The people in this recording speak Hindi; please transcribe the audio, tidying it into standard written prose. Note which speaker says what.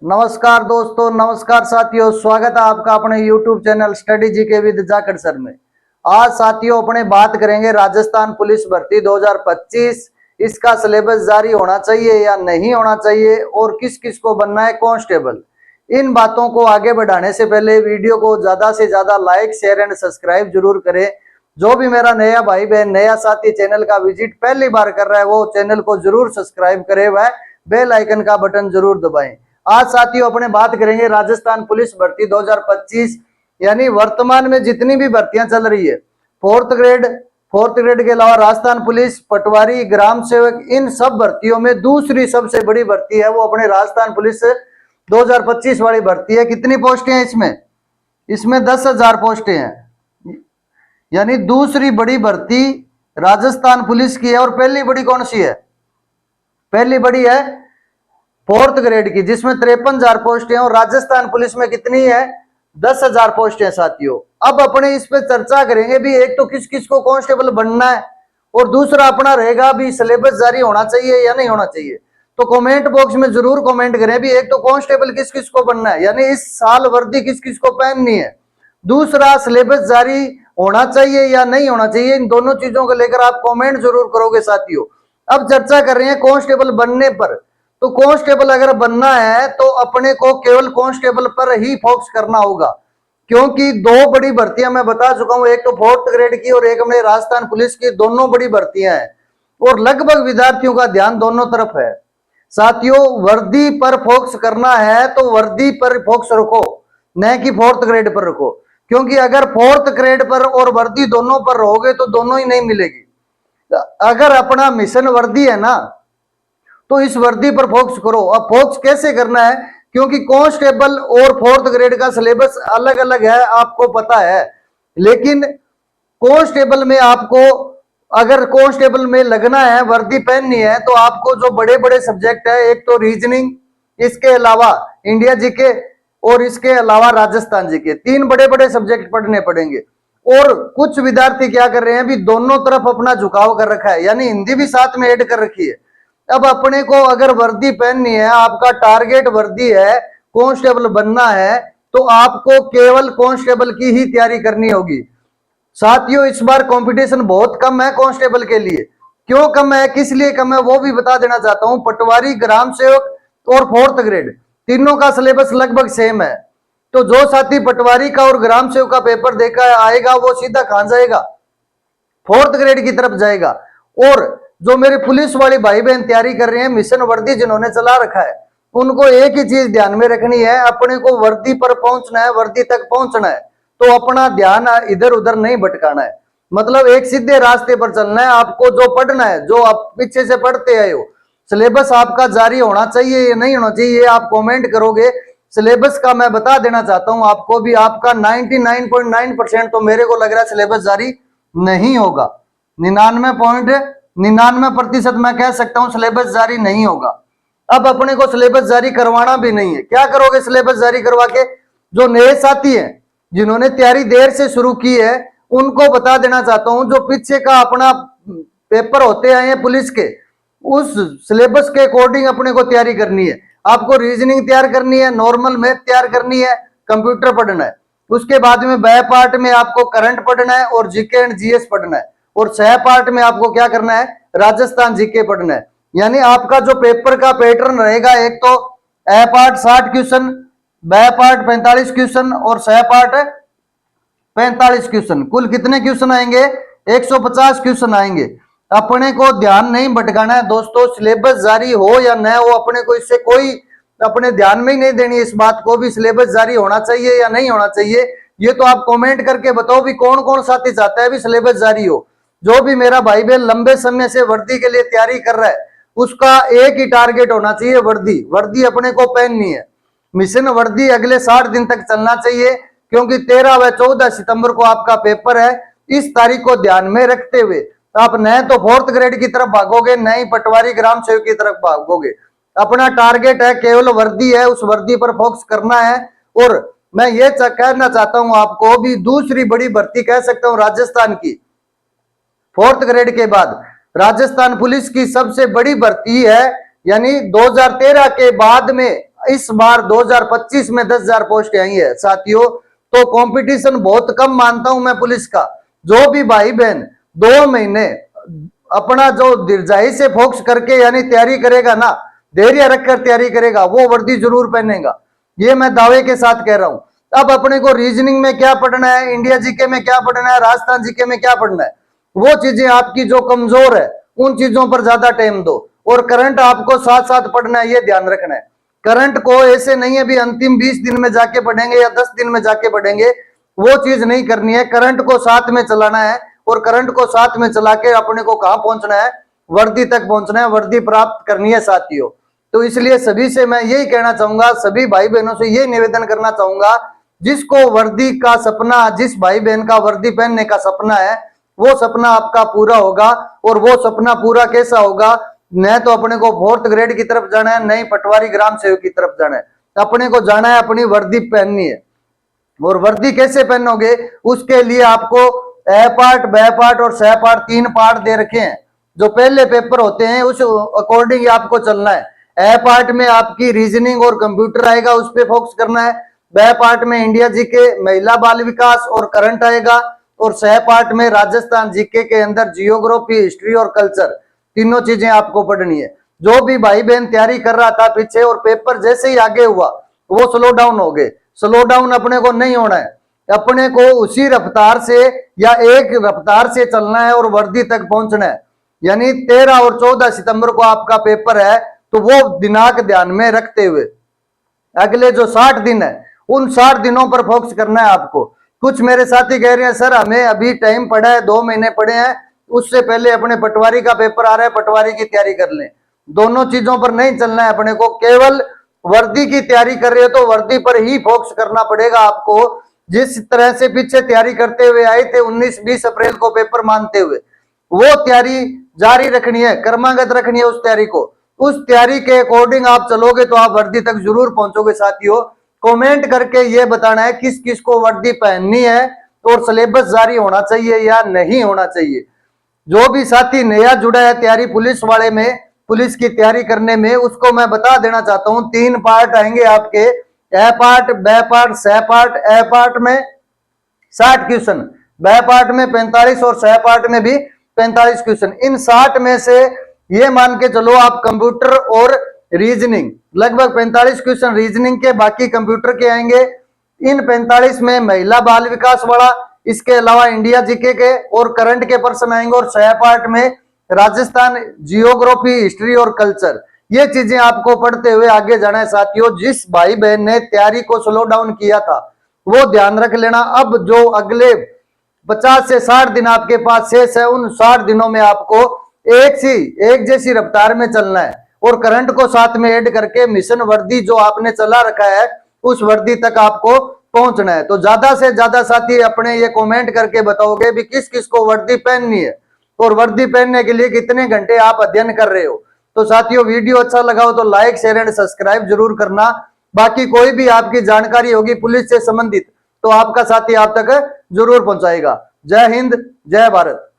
Speaker 1: नमस्कार दोस्तों, नमस्कार साथियों। स्वागत है आपका अपने YouTube channel study GK with Zakir sir में। आज साथियों अपने बात करेंगे राजस्थान पुलिस भर्ती 2025। इसका सिलेबस जारी होना चाहिए या नहीं होना चाहिए और किस किस को बनना है कांस्टेबल। इन बातों को आगे बढ़ाने से पहले वीडियो को ज्यादा से ज्यादा लाइक, शेयर एंड सब्सक्राइब जरूर करें। जो भी मेरा नया भाई बहन, नया साथी चैनल का विजिट पहली बार कर रहा है वो चैनल को जरूर सब्सक्राइब करे व बेल आइकन का बटन जरूर दबाएं। आज साथियों अपने बात करेंगे राजस्थान पुलिस भर्ती 2025, यानी वर्तमान में जितनी भी भर्तियां चल रही है, फोर्थ ग्रेड के अलावा राजस्थान पुलिस, पटवारी, ग्राम सेवक, इन सब भर्तियों में दूसरी सबसे बड़ी भर्ती है वो अपने राजस्थान पुलिस 2025 वाली भर्ती है। कितनी पोस्टें हैं इसमें 10,000 पोस्टें हैं, यानी दूसरी बड़ी भर्ती राजस्थान पुलिस की है। और पहली बड़ी कौन सी है? पहली बड़ी है फोर्थ ग्रेड की, जिसमें 53,000 पोस्टें हैं। और राजस्थान पुलिस में कितनी है? 10,000 पोस्टें हैं साथियों। अब अपने इस पे चर्चा करेंगे भी, एक तो किस किस को कांस्टेबल बनना है और दूसरा अपना रहेगा भी सिलेबस जारी होना चाहिए या नहीं होना चाहिए। तो कमेंट बॉक्स में जरूर कमेंट करें भी, एक तो कांस्टेबल किस किस को बनना है, यानी इस साल वर्दी किस किस को पहननी है, दूसरा सिलेबस जारी होना चाहिए या नहीं होना चाहिए। इन दोनों चीजों को लेकर आप कमेंट जरूर करोगे साथियों। अब चर्चा कर रहे हैं कांस्टेबल बनने पर। तो कांस्टेबल अगर बनना है तो अपने को केवल कांस्टेबल पर ही फोकस करना होगा, क्योंकि दो बड़ी भर्तियां मैं बता चुका हूं, एक तो फोर्थ ग्रेड की और एक अपने राजस्थान पुलिस की। दोनों बड़ी भर्तियां हैं और लगभग विद्यार्थियों का ध्यान दोनों तरफ है साथियों। वर्दी पर फोकस करना है तो वर्दी पर फोकस रखो, न कि फोर्थ ग्रेड पर रखो, क्योंकि अगर फोर्थ ग्रेड पर और वर्दी दोनों पर रहोगे तो दोनों ही नहीं मिलेगी। अगर अपना मिशन वर्दी है ना, तो इस वर्दी पर फोकस करो। अब फोकस कैसे करना है, क्योंकि कांस्टेबल और फोर्थ ग्रेड का सिलेबस अलग अलग है, आपको पता है। लेकिन कांस्टेबल में आपको, अगर कांस्टेबल में लगना है, वर्दी पहननी है, तो आपको जो बड़े बड़े सब्जेक्ट है, एक तो रीजनिंग, इसके अलावा इंडिया जीके और इसके अलावा राजस्थान जीके, तीन बड़े बड़े सब्जेक्ट पढ़ने पड़ेंगे। और कुछ विद्यार्थी क्या कर रहे हैं भी, दोनों तरफ अपना झुकाव कर रखा है, यानी हिंदी भी साथ में ऐड कर रखी है। अब अपने को अगर वर्दी पहननी है, आपका टारगेट वर्दी है, कांस्टेबल बनना है, तो आपको केवल कांस्टेबल की ही तैयारी करनी होगी साथियों। इस बार कंपटीशन बहुत कम है कांस्टेबल के लिए। क्यों कम है, किस लिए कम है, वो भी बता देना चाहता हूं। पटवारी, ग्राम सेवक और फोर्थ ग्रेड, तीनों का सिलेबस लगभग सेम है। तो जो साथी पटवारी का और ग्राम सेवक का पेपर देकर आएगा वो सीधा कहां जाएगा? फोर्थ ग्रेड की तरफ जाएगा। और जो मेरे पुलिस वाली भाई बहन तैयारी कर रहे हैं, मिशन वर्दी जिन्होंने चला रखा है, उनको एक ही चीज ध्यान में रखनी है, अपने को वर्दी पर पहुंचना है, वर्दी तक पहुंचना है। तो अपना ध्यान इधर उधर नहीं भटकाना है, मतलब एक सीधे रास्ते पर चलना है। आपको जो पढ़ना है, जो आप पीछे से पढ़ते आए हो, सिलेबस आपका जारी होना चाहिए या नहीं होना चाहिए, ये आप कमेंट करोगे। सिलेबस का मैं बता देना चाहता हूं आपको भी, आपका 99.9% तो मेरे को लग रहा है सिलेबस जारी नहीं होगा। 99.99% मैं कह सकता हूं सिलेबस जारी नहीं होगा। अब अपने को सिलेबस जारी करवाना भी नहीं है। क्या करोगे सिलेबस जारी करवा के? जो नए साथी हैं, जिन्होंने तैयारी देर से शुरू की है, उनको बता देना चाहता हूं, जो पीछे का अपना पेपर होते आए हैं पुलिस के, उस सिलेबस के अकॉर्डिंग अपने को तैयारी करनी है। आपको रीजनिंग तैयार करनी है, नॉर्मल मैथ तैयार करनी है, कंप्यूटर पढ़ना है। उसके बाद में बै पार्ट में आपको करंट पढ़ना है और जीके एंड जीएस पढ़ना है। और सह पार्ट में आपको क्या करना है? राजस्थान जीके पढ़ना है। यानी आपका जो पेपर का पैटर्न रहेगा, एक तो ए पार्ट 60 क्वेश्चन, बै पार्ट 45 क्वेश्चन और सह पार्ट 45 क्वेश्चन। कुल कितने क्वेश्चन आएंगे? 150 क्वेश्चन आएंगे। अपने को ध्यान नहीं भटकाना है दोस्तों, सिलेबस जारी हो या न हो, अपने को इससे कोई अपने ध्यान में ही नहीं देनी इस बात को भी सिलेबस जारी होना चाहिए या नहीं होना चाहिए। ये तो आप कमेंट करके बताओ भी कौन कौन साथी चाहता है भी सिलेबस जारी हो। जो भी मेरा भाई बहन लंबे समय से वर्दी के लिए तैयारी कर रहा है, उसका एक ही टारगेट होना चाहिए, वर्दी। वर्दी अपने को पहननी है। मिशन वर्दी अगले 60 दिन तक चलना चाहिए, क्योंकि 13 व 14 सितंबर को आपका पेपर है। इस तारीख को ध्यान में रखते हुए आप न तो फोर्थ ग्रेड की तरफ भागोगे, न ही पटवारी ग्राम सेवक की तरफ भागोगे। अपना टारगेट है केवल वर्दी है, उस वर्दी पर फोकस करना है। और मैं ये कहना चाहता हूं आपको भी, दूसरी बड़ी भर्ती कह सकता हूं राजस्थान की, फोर्थ ग्रेड के बाद राजस्थान पुलिस की सबसे बड़ी भर्ती है, यानी 2013 के बाद में इस बार 2025 में 10,000 पोस्ट आई है साथियों। तो कंपटीशन बहुत कम मानता हूं मैं पुलिस का। जो भी भाई बहन 2 महीने अपना जो दीर्घाई से फोकस करके यानी तैयारी करेगा ना, धैर्य रखकर तैयारी करेगा, वो वर्दी जरूर पहनेगा, ये मैं दावे के साथ कह रहा हूं। अब अपने को रीजनिंग में क्या पढ़ना है, इंडिया जीके में क्या पढ़ना है, राजस्थान जीके में क्या पढ़ना है, वो चीजें आपकी जो कमजोर है उन चीजों पर ज्यादा टाइम दो। और करंट आपको साथ साथ पढ़ना है, ये ध्यान रखना है। करंट को ऐसे नहीं है भी अंतिम 20 दिन में जाके पढ़ेंगे या 10 दिन में जाके पढ़ेंगे, वो चीज नहीं करनी है। करंट को साथ में चलाना है और करंट को साथ में चला के अपने को कहां पहुंचना है, वर्दी तक पहुंचना है, वर्दी प्राप्त करनी है साथियों। तो इसलिए सभी से मैं यही कहना चाहूंगा, सभी भाई बहनों से यही निवेदन करना चाहूंगा, जिसको वर्दी का सपना, जिस भाई बहन का वर्दी पहनने का सपना है, वो सपना आपका पूरा होगा। और वो सपना पूरा कैसा होगा, न तो अपने को 4th ग्रेड की तरफ जाना है, नहीं पटवारी ग्राम सेवक की तरफ जाना है, अपने को जाना है अपनी वर्दी पहननी है। और वर्दी कैसे पहनोगे, उसके लिए आपको ए पार्ट, बे पार्ट और सह पार्ट 3 पार्ट दे रखे हैं। जो पहले पेपर होते हैं उस अकॉर्डिंग आपको चलना है। ए पार्ट में आपकी रीजनिंग और कंप्यूटर आएगा, उस पर फोकस करना है। बे पार्ट में इंडिया जीके, महिला बाल विकास और करंट आएगा। और सह पार्ट में राजस्थान जीके के अंदर जियोग्राफी, हिस्ट्री और कल्चर, तीनों चीजें आपको पढ़नी है। जो भी भाई बहन तैयारी कर रहा था पीछे और पेपर जैसे ही आगे हुआ वो स्लो डाउन हो गए, स्लो डाउन अपने को नहीं होना है। अपने को उसी रफ्तार से या एक रफ्तार से चलना है और वर्दी तक पहुंचना है। यानी 13 और 14 सितंबर को आपका पेपर है, तो वो दिनांक ध्यान में रखते हुए अगले जो 60 दिन है उन 60 दिनों पर फोकस करना है आपको। कुछ मेरे साथी कह रहे हैं सर हमें अभी टाइम पड़ा है, 2 महीने पड़े हैं, उससे पहले अपने पटवारी का पेपर आ रहा है, पटवारी की तैयारी कर लें। दोनों चीजों पर नहीं चलना है अपने को। केवल वर्दी की तैयारी कर रहे हो तो वर्दी पर ही फोकस करना पड़ेगा आपको। जिस तरह से पीछे तैयारी करते हुए आए थे 19-20 अप्रैल को पेपर मानते हुए, वो तैयारी जारी रखनी है, क्रमागत रखनी है उस तैयारी को। उस तैयारी के अकॉर्डिंग आप चलोगे तो आप वर्दी तक जरूर पहुंचोगे साथियों। कमेंट करके ये बताना है किस किस को वर्दी पहननी है और सिलेबस जारी होना चाहिए या नहीं होना चाहिए। जो भी साथी नया जुड़ा है तैयारी पुलिस वाले में, पुलिस की तैयारी करने में, उसको मैं बता देना चाहता हूं 3 पार्ट आएंगे आपके, ए पार्ट, बे पार्ट, सह पार्ट। ए पार्ट में 60 क्वेश्चन, बे पार्ट में 45 और सह पार्ट में भी 45 क्वेश्चन। इन 60 में से ये मान के चलो आप कंप्यूटर और रीजनिंग लगभग 45 क्वेश्चन रीजनिंग के, बाकी कंप्यूटर के आएंगे। इन 45 में महिला बाल विकास वाला, इसके अलावा इंडिया जीके के और करंट के पर्सन आएंगे। और सह पार्ट में राजस्थान जियोग्राफी, हिस्ट्री और कल्चर। ये चीजें आपको पढ़ते हुए आगे जाना है साथियों। जिस भाई बहन ने तैयारी को स्लो डाउन किया था वो ध्यान रख लेना। अब जो अगले 50 से 60 दिन आपके पास शेष है, उन 60 दिनों में आपको एक जैसी रफ्तार में चलना है और करंट को साथ में ऐड करके मिशन वर्दी जो आपने चला रखा है उस वर्दी तक आपको पहुंचना है। तो ज्यादा से ज्यादा साथी अपने ये कमेंट करके बताओगे भी किस किस को वर्दी पहननी है और वर्दी पहनने के लिए कितने घंटे आप अध्ययन कर रहे हो। तो साथियों वीडियो अच्छा लगा हो तो लाइक, शेयर एंड सब्सक्राइब जरूर करना। बाकी कोई भी आपकी जानकारी होगी पुलिस से संबंधित तो आपका साथी आप तक जरूर पहुंचाएगा। जय हिंद, जय भारत।